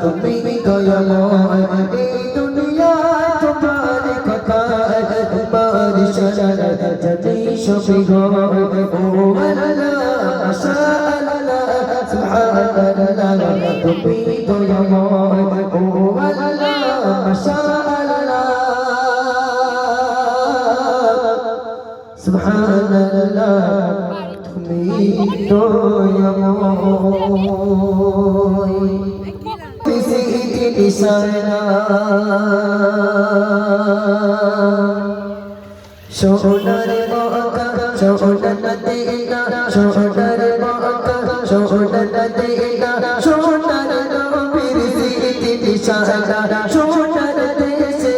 তুমি দয়াময় এই দুনিয়ায় তোমার কথা তোমার ইশারা জানি সবই হয় ও আল্লাহ মাশাআল্লাহ সুবহানাল্লাহ তুমি দয়াময় ও আল্লাহ মাশাআল্লাহ সুবহানাল্লাহ তুমি দয়াময় ইশারা সোনার মক্কা সোনার মদিনা সোনার মক্কা সোনার মদিনা সোনার নবীর স্মৃতি ইশারা সোনার দেশে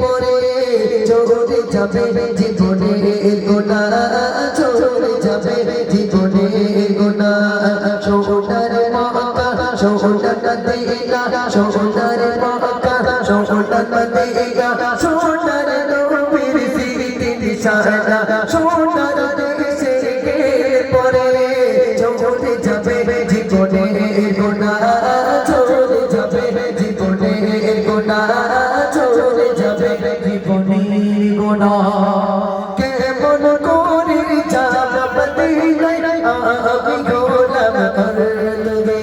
পরে চলে যাবে জীবনের গুনাহ চলে যাবে জীবনের গুনাহ সোনার মক্কা সোনার মদিনা সোনার মক্কা সোনার মদিনা সোনার নবীর স্মৃতি ইশারা সোনার দেশে পরে চলে যাবে জীবনের গুনাহ চলে যাবে জীবনের গুনাহ চলে যাবে জীবনের গুনাহ কেমন করে যাব মদিনায় আমি গোলাম করবে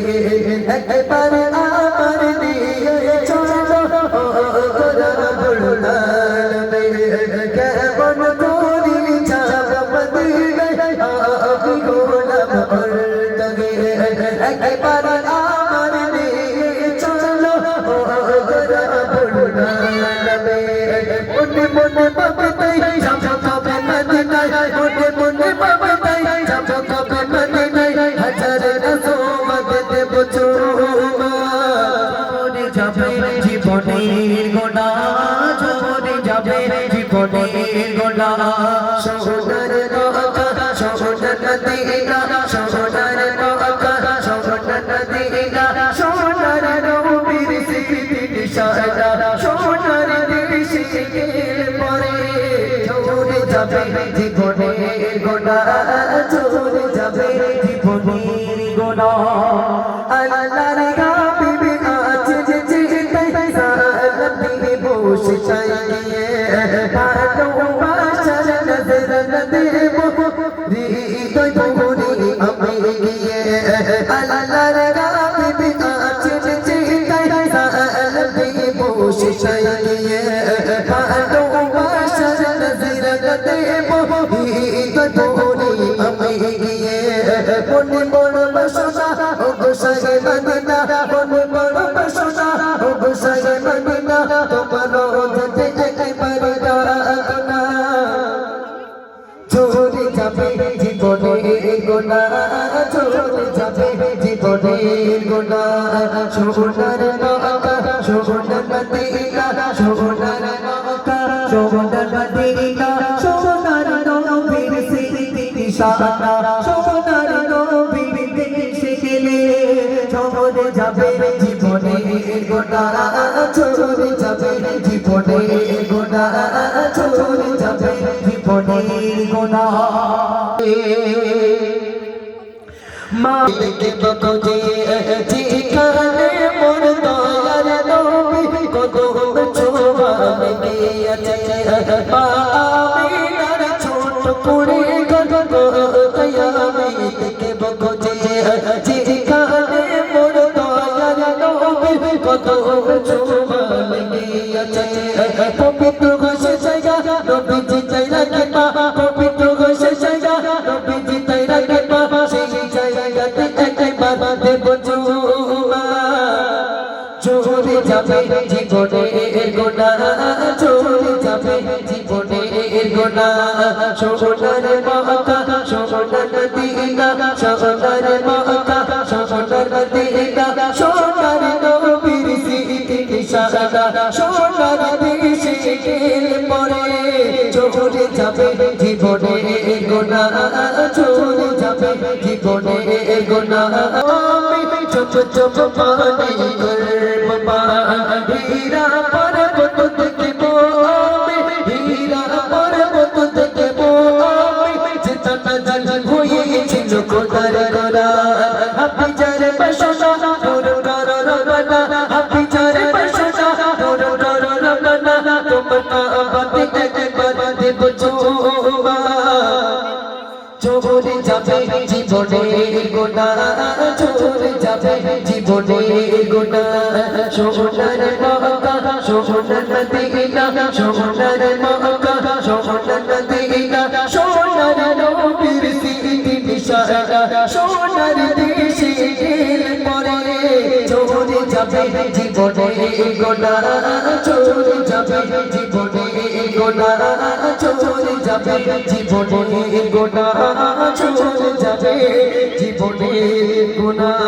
একবার আমার দিয়ে চলো রব্বুল আলামিন কেমন করে যাব মদিনায় আমি গোলাম করবে একবার আমার দিয়ে চলো রব্বুল আলামিন মনে মনে ভাবতেই যাব কবে মদিনায় মনে মনে ভাবতেই যাব কবে মদিনায় হাজার রাসূল দেব চুমা চলে যাবে জীবনের গুনাহ চলে যাবে জীবনের গুনাহ সোনার মক্কা সোনার মদিনা সোনার মক্কা সোনার মদিনা সোনার নবীর স্মৃতি ইশারা সোনার দেশে পরে চলে যাবে জীবনের গুনাহ চলে যাবে জীবনের গুনাহ আল্লাহর হাবিব আছে যে সালাম দিয়ে বসে চাইয়ে ভালোবাসার নজর দেব হৃদয় ভরে আমি গিয়ে আল্লাহর হাবিব আছে যে সালাম দিয়ে বসে চাইয়ে ভালোবাসার নজর দেব হৃদয় ভরে আমি গিয়ে মনে বড় বাসনা ও গোসাই মদিনা মনে বড় বাসনা ও গোসাই মদিনা তোমার যেতে একবার ডাকনা চলে যাবে জীবনের গুনাহ চলে যাবে জীবনের গুনাহ সোনার মক্কা সোনার মদিনা সোনার মক্কা সোনার মদিনা সোনার নবীর স্মৃতি ইশারা সোনার নবীর দেশে গেলে চলে যাবে জীবনের গুনাহ চলে যাবে জীবনের গুনাহ চলে যাবে জীবনের গুনাহ মা কে বকতে যেখানে মোর দয়ার নবী কত ছোঁয়া গিয়েছে মা আমিনার ছোট করে গর্ব কয়ামত কে বকতে যেখানে মোর দয়ার নবী কত ছোঁয়া গিয়েছে পবিত্র ঘোষে জায়গা নবীজি চাই রাখে মা পবিত্র ঘোষে জায়গা নবীজি চাই রাখে মা সেই জায়গাতে একবার দেব চুমা চলে যাবে জীবনের গুনাহ চলে যাবে জীবনের গুনাহ সোনার মক্কা সোনার মদিনা সোনার মক্কা সোনার মদিনা সোনার নবীর স্মৃতি ইশারা সোনার দেশে গেলে পরে চলে যাবে জীবনের গুনাহ চলে যাবে জীবনের গুনাহ আমি চুপ চুপ পানি করব হীরা পর্বত দেখব হীরা পর্বত দেখব যেটা হয়েছিল কোথায় কোরআন হাফিজের বাসনা দূর করো রব্বানা হাফিজের বাসনা দূর করো রব্বানা তোমার কাবাতে একবার দেব চুমা চলে যাবে জীবনের গুনাহ চলে যাবে জীবনের গুনাহ সোনার মক্কা সোনার মদিনা সোনার মক্কা সোনার মদিনা সোনার নবীর স্মৃতি নিশানা সোনার দেশে গেলে পরে চলে যাবে জীবনের গুনাহ চলে যাবে জীবনের গুনাহ চলে যাবে জীবনের গুনাহ চলে যাবে জীবনের গুনাহ